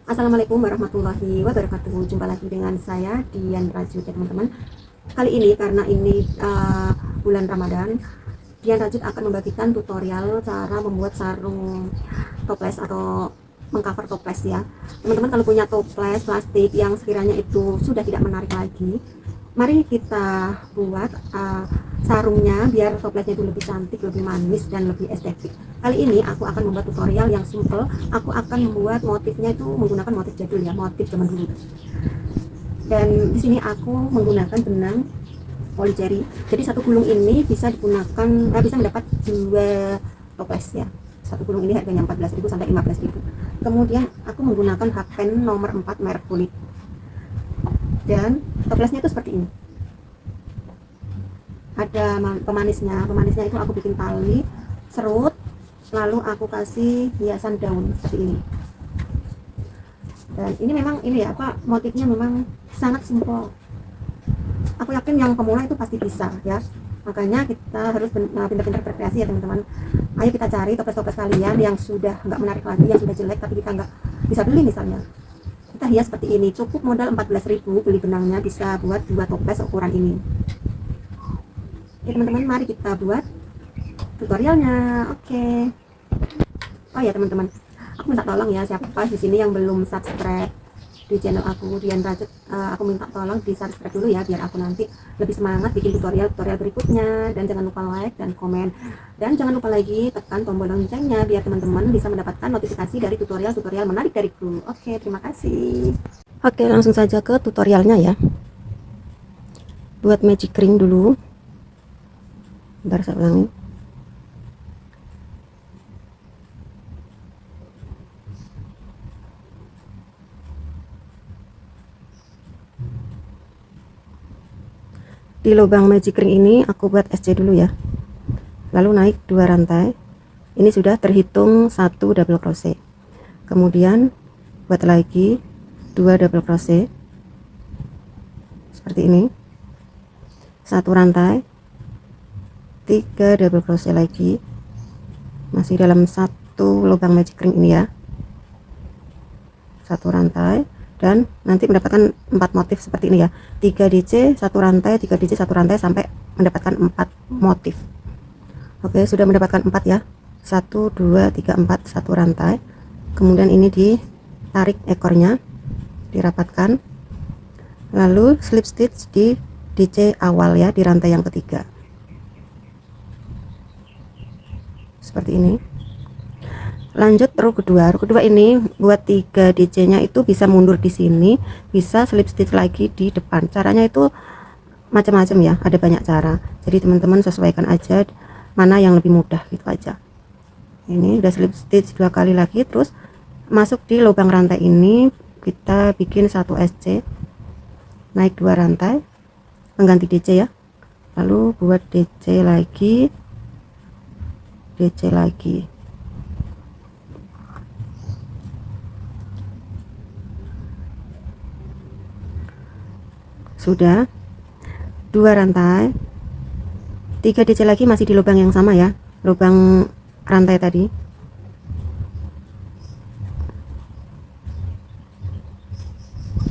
Assalamualaikum warahmatullahi wabarakatuh. Jumpa lagi dengan saya Dian Rajut ya teman-teman. Kali ini karena ini bulan Ramadan, Dian Rajut akan membagikan tutorial cara membuat sarung toples atau mengcover toples ya. Teman-teman kalau punya toples plastik yang sekiranya itu sudah tidak menarik lagi, mari kita buat sarungnya biar toplesnya itu lebih cantik, lebih manis, dan lebih estetik. Kali ini aku akan membuat tutorial yang simple. Aku akan membuat motifnya itu menggunakan motif jadul ya, motif zaman dulu. Dan di sini aku menggunakan benang polycherry. Jadi satu gulung ini bisa digunakan, bisa mendapat 2 toples ya. Satu gulung ini harganya 14.000 sampai 15.000. Kemudian aku menggunakan hakpen nomor 4 merek kulit. Dan toplesnya itu seperti ini. Ada pemanisnya itu aku bikin tali serut, lalu aku kasih hiasan daun seperti ini. Dan ini memang motifnya memang sangat simpel. Aku yakin yang pemula itu pasti bisa ya, makanya kita harus pintar-pintar berkreasi ya teman-teman. Ayo kita cari toples-toples kalian yang sudah nggak menarik lagi, yang sudah jelek tapi kita nggak bisa beli misalnya, kita hias seperti ini. Cukup modal 14.000 beli benangnya, bisa buat 2 toples ukuran ini. Oke teman-teman, mari kita buat tutorialnya. Oke. Oh ya teman-teman, aku minta tolong ya, siapa di sini yang belum subscribe di channel aku Dian Rajut, aku minta tolong di subscribe dulu ya, biar aku nanti lebih semangat bikin tutorial berikutnya. Dan jangan lupa like dan komen, dan jangan lupa lagi tekan tombol loncengnya biar teman-teman bisa mendapatkan notifikasi dari tutorial menarik dariku. Oke, terima kasih. Oke, langsung saja ke tutorialnya ya. Buat magic ring dulu. Bentar, saya ulangi. Di lubang magic ring ini aku buat SC dulu ya, lalu naik 2 rantai. Ini sudah terhitung 1 double crochet. Kemudian buat lagi 2 double crochet seperti ini, 1 rantai, 3 double crochet lagi, masih dalam 1 lubang magic ring ini ya, 1 rantai, dan nanti mendapatkan 4 motif seperti ini ya, 3 DC 1 rantai, 3 DC 1 rantai, sampai mendapatkan 4 motif. Oke, sudah mendapatkan 4 ya, 1 2 3 4, 1 rantai. Kemudian ini ditarik ekornya, dirapatkan, lalu slip stitch di DC awal ya, di rantai yang ketiga seperti ini. Lanjut row kedua ini buat 3 DC nya itu bisa mundur di sini, bisa slip stitch lagi di depan. Caranya itu macam-macam ya, ada banyak cara, jadi teman-teman sesuaikan aja mana yang lebih mudah gitu aja. Ini udah slip stitch 2 kali lagi, terus masuk di lubang rantai ini kita bikin 1 SC, naik 2 rantai, mengganti DC ya, lalu buat DC lagi, DC lagi. Sudah 2 rantai, 3 DC lagi, masih di lubang yang sama ya, lubang rantai tadi.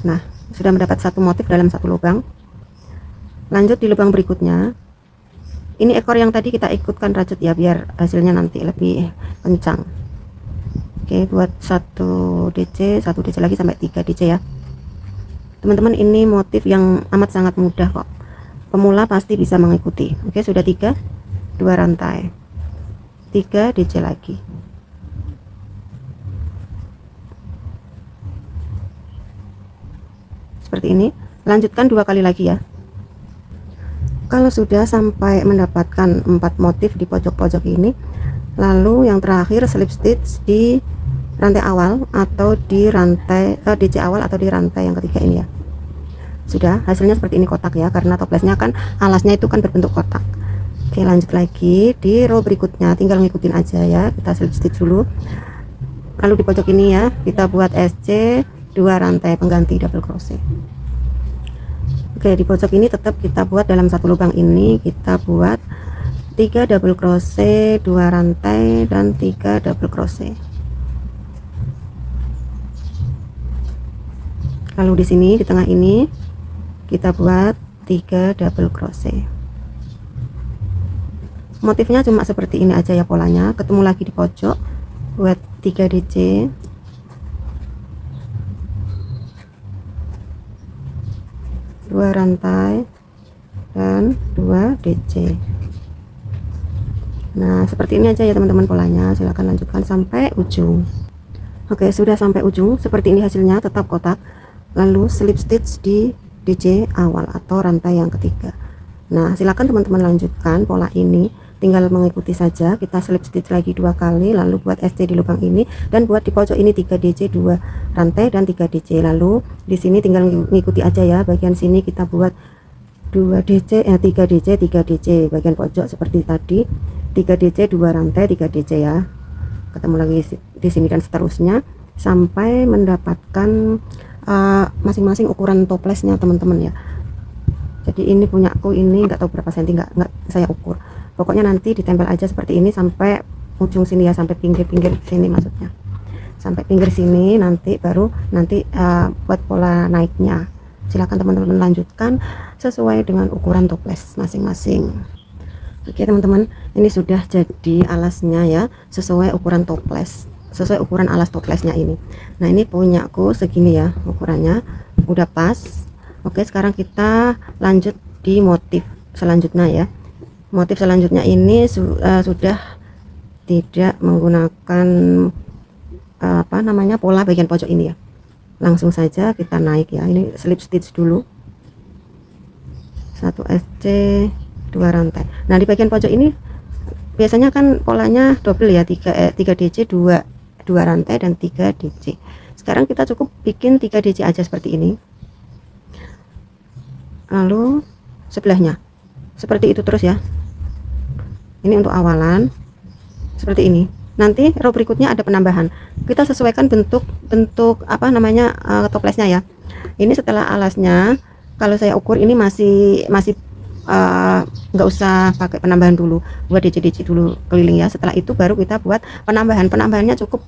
Nah, sudah mendapat 1 motif dalam 1 lubang. Lanjut di lubang berikutnya, ini ekor yang tadi kita ikutkan rajut ya, biar hasilnya nanti lebih kencang. Oke, buat 1 DC, 1 DC lagi, sampai 3 DC ya teman-teman. Ini motif yang amat sangat mudah kok, pemula pasti bisa mengikuti. Oke, sudah 3, 2 rantai, 3 DC lagi, seperti ini. Lanjutkan 2 kali lagi ya. Kalau sudah sampai mendapatkan 4 motif di pojok-pojok ini, lalu yang terakhir slip stitch di rantai awal atau di rantai DC awal atau di rantai yang ketiga ini ya. Sudah, hasilnya seperti ini kotak ya, karena toplesnya kan alasnya itu kan berbentuk kotak. Oke, lanjut lagi di row berikutnya, tinggal ngikutin aja ya. Kita slip stitch dulu, lalu di pojok ini ya kita buat SC 2 rantai pengganti double crochet. Oke, di pojok ini tetap kita buat dalam 1 lubang ini kita buat 3 double crochet, 2 rantai, dan 3 double crochet. Lalu di sini di tengah ini kita buat 3 double crochet. Motifnya cuma seperti ini aja ya polanya. Ketemu lagi di pojok, buat 3 DC, dua rantai dan 2 DC. Nah seperti ini aja ya teman-teman polanya. Silahkan lanjutkan sampai ujung. Oke, sudah sampai ujung. Seperti ini hasilnya, tetap kotak. Lalu slip stitch di DC awal atau rantai yang ketiga. Nah silakan teman-teman lanjutkan pola ini, tinggal mengikuti saja. Kita slip stitch lagi 2 kali, lalu buat SC di lubang ini dan buat di pojok ini 3 DC, 2 rantai dan 3 DC. Lalu di sini tinggal mengikuti aja ya, bagian sini kita buat 2 DC, 3 DC, 3 DC, bagian pojok seperti tadi 3 DC, 2 rantai, 3 DC ya. Ketemu lagi di sini dan seterusnya sampai mendapatkan masing-masing ukuran toplesnya teman-teman ya. Jadi ini punyaku, ini nggak tahu berapa senti, nggak saya ukur. Pokoknya nanti ditempel aja seperti ini sampai ujung sini ya, sampai pinggir-pinggir sini maksudnya, sampai pinggir sini. Nanti baru buat pola naiknya. Silakan teman-teman lanjutkan sesuai dengan ukuran toples masing-masing. Oke teman-teman, ini sudah jadi alasnya ya, sesuai ukuran toples, sesuai ukuran alas toplesnya ini. Nah ini punyaku segini ya ukurannya, udah pas. Oke, sekarang kita lanjut di motif selanjutnya ya. Motif selanjutnya ini sudah tidak menggunakan pola bagian pojok ini ya. Langsung saja kita naik ya. Ini slip stitch dulu. 1 SC, 2 rantai. Nah, di bagian pojok ini biasanya kan polanya double ya, 3 DC, 2 rantai dan 3 DC. Sekarang kita cukup bikin 3 DC aja seperti ini. Lalu sebelahnya seperti itu terus ya. Ini untuk awalan seperti ini. Nanti row berikutnya ada penambahan. Kita sesuaikan bentuk toplesnya ya. Ini setelah alasnya, kalau saya ukur ini masih nggak usah pakai penambahan dulu, buat DC dulu keliling ya. Setelah itu baru kita buat penambahannya cukup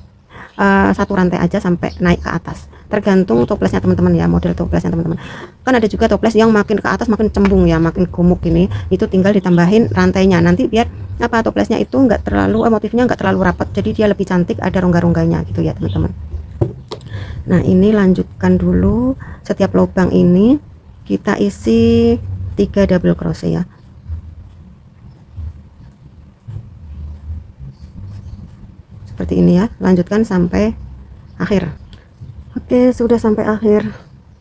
1 rantai aja sampai naik ke atas, tergantung toplesnya teman-teman ya, model toplesnya teman-teman. Kan ada juga toples yang makin ke atas makin cembung ya, makin gemuk ini, itu tinggal ditambahin rantainya nanti biar toplesnya itu nggak terlalu motifnya nggak terlalu rapat, jadi dia lebih cantik, ada rongga-rongganya gitu ya teman-teman. Nah ini lanjutkan dulu, setiap lubang ini kita isi 3 double crochet ya. Seperti ini ya, lanjutkan sampai akhir. Oke, sudah sampai akhir,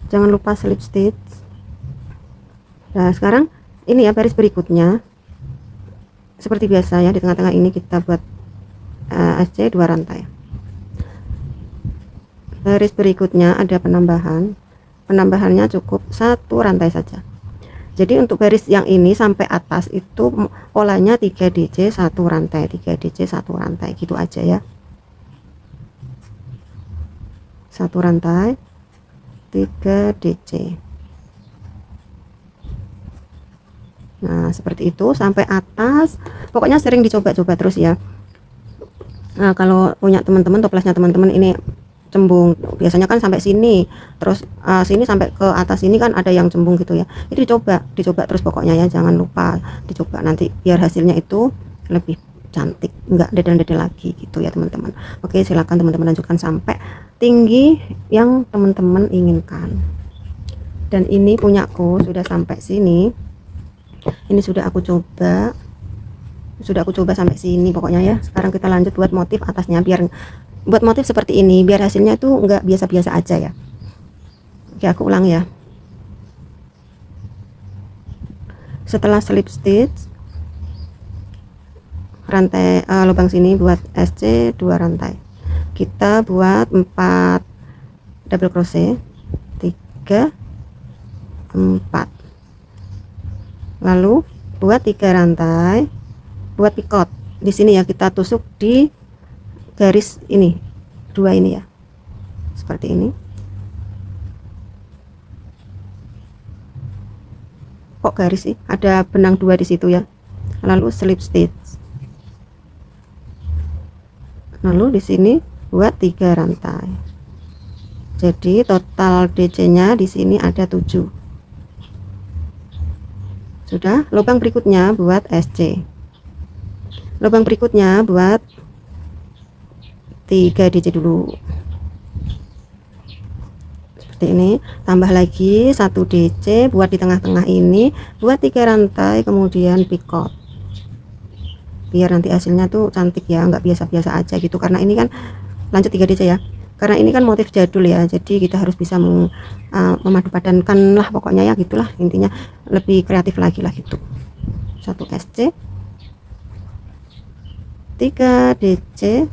jangan lupa slip stitch. Nah sekarang ini ya baris berikutnya seperti biasa ya, di tengah-tengah ini kita buat SC 2 rantai. Baris berikutnya ada penambahannya cukup 1 rantai saja. Jadi untuk baris yang ini sampai atas itu polanya 3 DC 1 rantai, 3 DC 1 rantai gitu aja ya. 1 rantai, 3 DC. Nah seperti itu sampai atas, pokoknya sering dicoba-coba terus ya. Nah kalau punya teman-teman, toplesnya teman-teman ini cembung, biasanya kan sampai sini, terus sini sampai ke atas ini kan ada yang cembung gitu ya. Itu dicoba terus pokoknya ya, jangan lupa dicoba nanti biar hasilnya itu lebih cantik, enggak dede-dede lagi gitu ya teman-teman. Oke, silakan teman-teman lanjutkan sampai tinggi yang teman-teman inginkan. Dan ini punyaku sudah sampai sini. Ini sudah aku coba sampai sini pokoknya ya. Sekarang kita lanjut buat motif atasnya, biar buat motif seperti ini biar hasilnya itu enggak biasa-biasa aja ya. Oke, aku ulang ya. Setelah slip stitch rantai lubang sini buat SC 2 rantai, kita buat 4 double crochet, 3 4, lalu buat 3 rantai, buat picot di sini ya, kita tusuk di garis ini 2 ini ya, seperti ini. Kok garis sih, ada benang 2 di situ ya. Lalu slip stitch, lalu di sini buat 3 rantai. Jadi total DC-nya di sini ada 7. Sudah. Lubang berikutnya buat SC. Lubang berikutnya buat 3 DC dulu. Seperti ini. Tambah lagi 1 DC buat di tengah-tengah ini, buat 3 rantai, kemudian picot. Biar nanti hasilnya tuh cantik ya, nggak biasa-biasa aja gitu. Karena ini kan lanjut 3 DC ya. Karena ini kan motif jadul ya, jadi kita harus bisa memadupadankan lah pokoknya ya, gitulah intinya, lebih kreatif lagi lah gitu. 1 SC, 3 DC.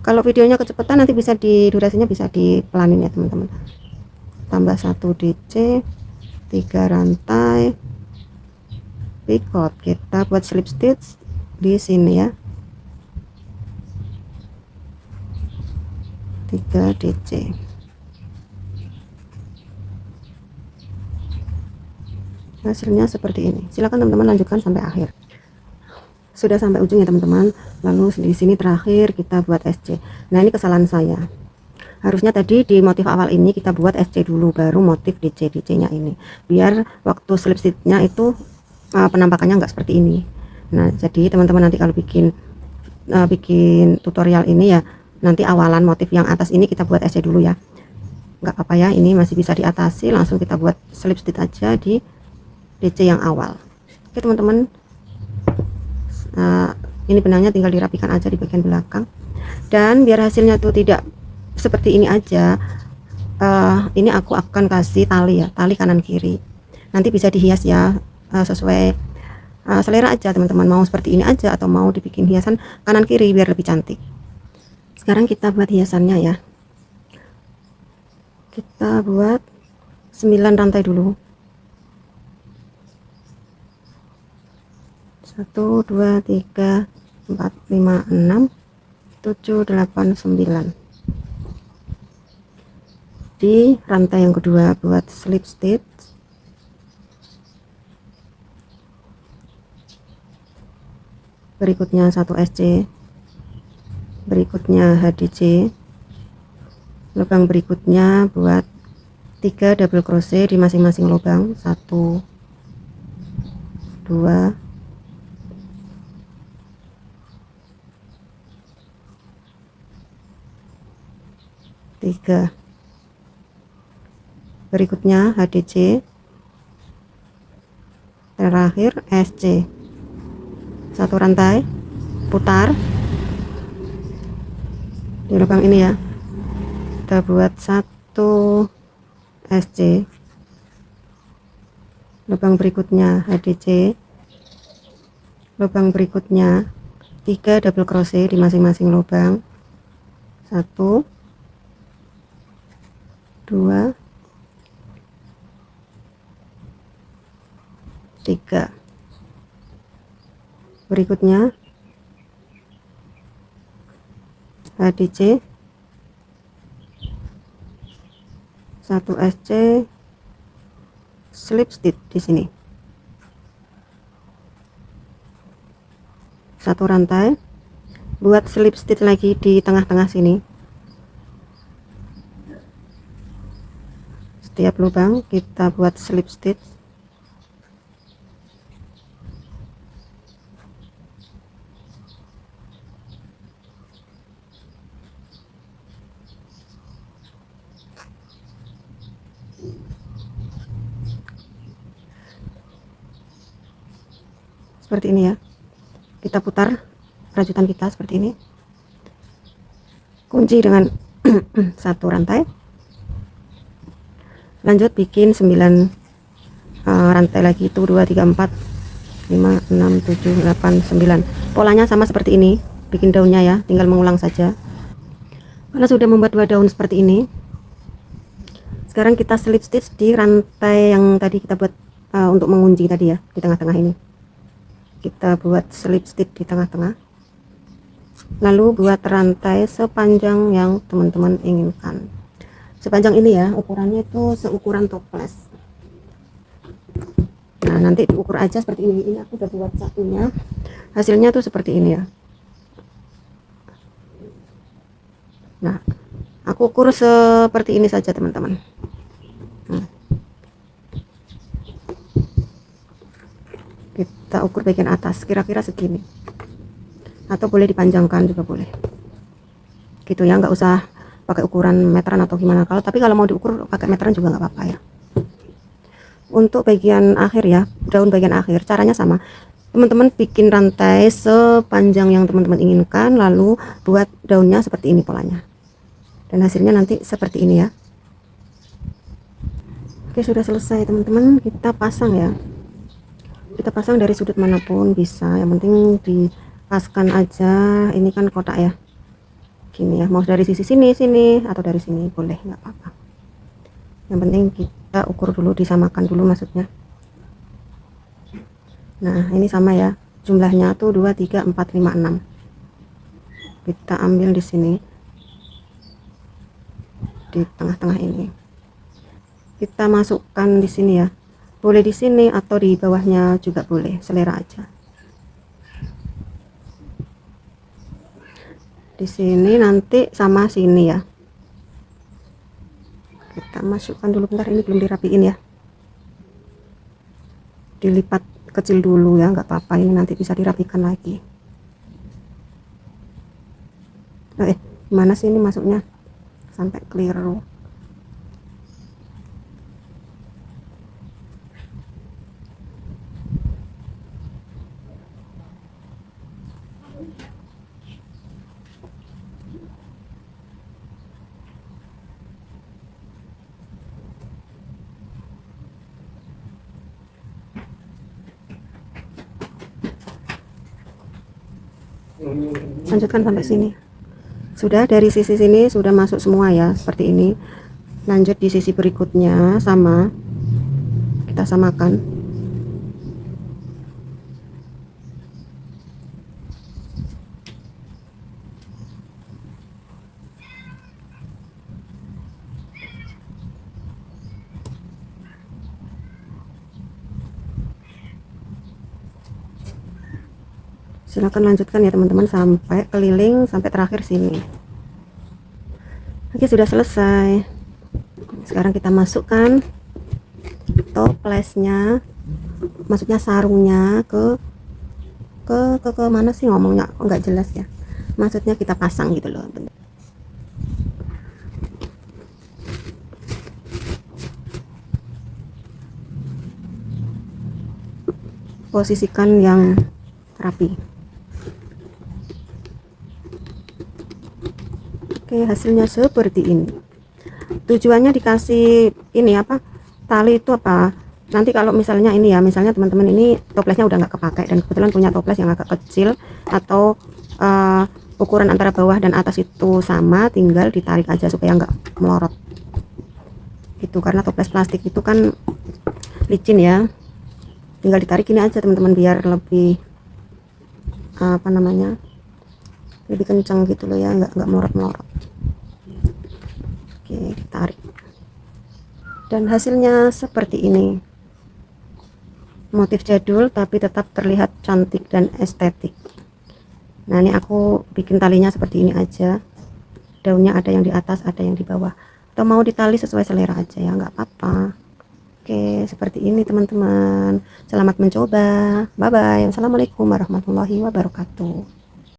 Kalau videonya kecepatan nanti bisa durasinya bisa dipelanin ya teman-teman. Tambah 1 DC, 3 rantai, picot. Kita buat slip stitch di sini ya, 3 DC. Hasilnya seperti ini. Silakan teman-teman lanjutkan sampai akhir. Sudah sampai ujung ya teman-teman. Lalu di sini terakhir kita buat SC. Nah, ini kesalahan saya. Harusnya tadi di motif awal ini kita buat SC dulu, baru motif DC-nya ini. Biar waktu slip stitch-nya itu penampakannya nggak seperti ini. Nah, jadi teman-teman nanti kalau bikin tutorial ini ya, nanti awalan motif yang atas ini kita buat SC dulu ya, nggak apa-apa ya, ini masih bisa diatasi, langsung kita buat slip stitch aja di DC yang awal. Oke teman-teman, ini benangnya tinggal dirapikan aja di bagian belakang. Dan biar hasilnya tuh tidak seperti ini aja, ini aku akan kasih tali ya, tali kanan kiri. Nanti bisa dihias ya, sesuai selera aja teman-teman, mau seperti ini aja atau mau dibikin hiasan kanan kiri biar lebih cantik. Sekarang kita buat hiasannya ya. Kita buat 9 rantai dulu. 1 2 3 4 5 6 7 8 9. Di rantai yang kedua buat slip stitch. Berikutnya 1 SC. Berikutnya HDC. Lubang berikutnya buat 3 double crochet di masing-masing lubang, 1 2 3. Berikutnya HDC, terakhir SC. 1 rantai, putar di lubang ini ya. Kita buat 1 SC. Lubang berikutnya HDC. Lubang berikutnya 3 double crochet di masing-masing lubang, 1 2 3. Berikutnya HDC, 1 SC, slip stitch di sini, 1 rantai, buat slip stitch lagi di tengah-tengah sini. Setiap lubang kita buat slip stitch. Seperti ini ya, kita putar rajutan kita seperti ini, kunci dengan 1 rantai, lanjut bikin 9 rantai lagi, itu 2 3 4 5 6 7 8 9. Polanya sama seperti ini, bikin daunnya ya, tinggal mengulang saja. Karena sudah membuat 2 daun seperti ini, sekarang kita slip stitch di rantai yang tadi kita buat untuk mengunci tadi ya, di tengah-tengah ini. Kita buat slip stitch di tengah-tengah, lalu buat rantai sepanjang yang teman-teman inginkan. Sepanjang ini ya, ukurannya itu seukuran toples. Nah, nanti diukur aja seperti ini. Ini aku udah buat satunya, hasilnya tuh seperti ini ya. Nah, Aku ukur seperti ini saja teman-teman. Kita ukur bagian atas kira-kira segini, atau boleh dipanjangkan juga boleh gitu ya, nggak usah pakai ukuran meteran atau gimana. Tapi kalau mau diukur pakai meteran juga nggak apa-apa ya. Untuk bagian akhir ya, daun bagian akhir caranya sama, teman-teman bikin rantai sepanjang yang teman-teman inginkan, lalu buat daunnya seperti ini polanya, dan hasilnya nanti seperti ini ya. Oke, sudah selesai teman-teman, kita pasang ya. Kita pasang dari sudut manapun bisa, yang penting dipaskan aja. Ini kan kotak ya, gini ya, mau dari sisi sini atau dari sini boleh, nggak apa-apa. Yang penting kita ukur dulu, disamakan dulu maksudnya. Nah ini sama ya, jumlahnya tuh 2 3 4 5 6. Kita ambil di sini, di tengah-tengah ini kita masukkan di sini ya, boleh di sini atau di bawahnya juga boleh, selera aja. Di sini nanti sama sini ya, kita masukkan dulu. Bentar, ini belum dirapiin ya, dilipat kecil dulu ya, nggak apa-apa, ini nanti bisa dirapikan lagi. Gimana sih ini masuknya sampai keliru. Lanjutkan sampai sini. Sudah, dari sisi sini sudah masuk semua ya, seperti ini. Lanjut di sisi berikutnya sama, kita samakan. Silahkan lanjutkan ya teman-teman sampai keliling, sampai terakhir sini. Oke, sudah selesai. Sekarang kita masukkan toplesnya, maksudnya sarungnya ke mana sih ngomongnya, kok nggak jelas ya. Maksudnya kita pasang gitu loh. Posisikan yang rapi. Oke, hasilnya seperti ini. Tujuannya dikasih ini apa, tali itu apa, nanti kalau misalnya ini ya, misalnya teman-teman ini toplesnya udah nggak kepakai dan kebetulan punya toples yang agak kecil atau ukuran antara bawah dan atas itu sama, tinggal ditarik aja supaya nggak melorot gitu, karena toples plastik itu kan licin ya. Tinggal ditarik ini aja teman-teman, biar lebih apa namanya, lebih kencang gitu loh ya, nggak melorot. Oke, ditarik dan hasilnya seperti ini. Motif jadul tapi tetap terlihat cantik dan estetik. Nah ini aku bikin talinya seperti ini aja, daunnya ada yang di atas ada yang di bawah, atau mau ditali sesuai selera aja ya, nggak apa-apa. Oke, seperti ini teman-teman, selamat mencoba, bye bye. Assalamualaikum warahmatullahi wabarakatuh.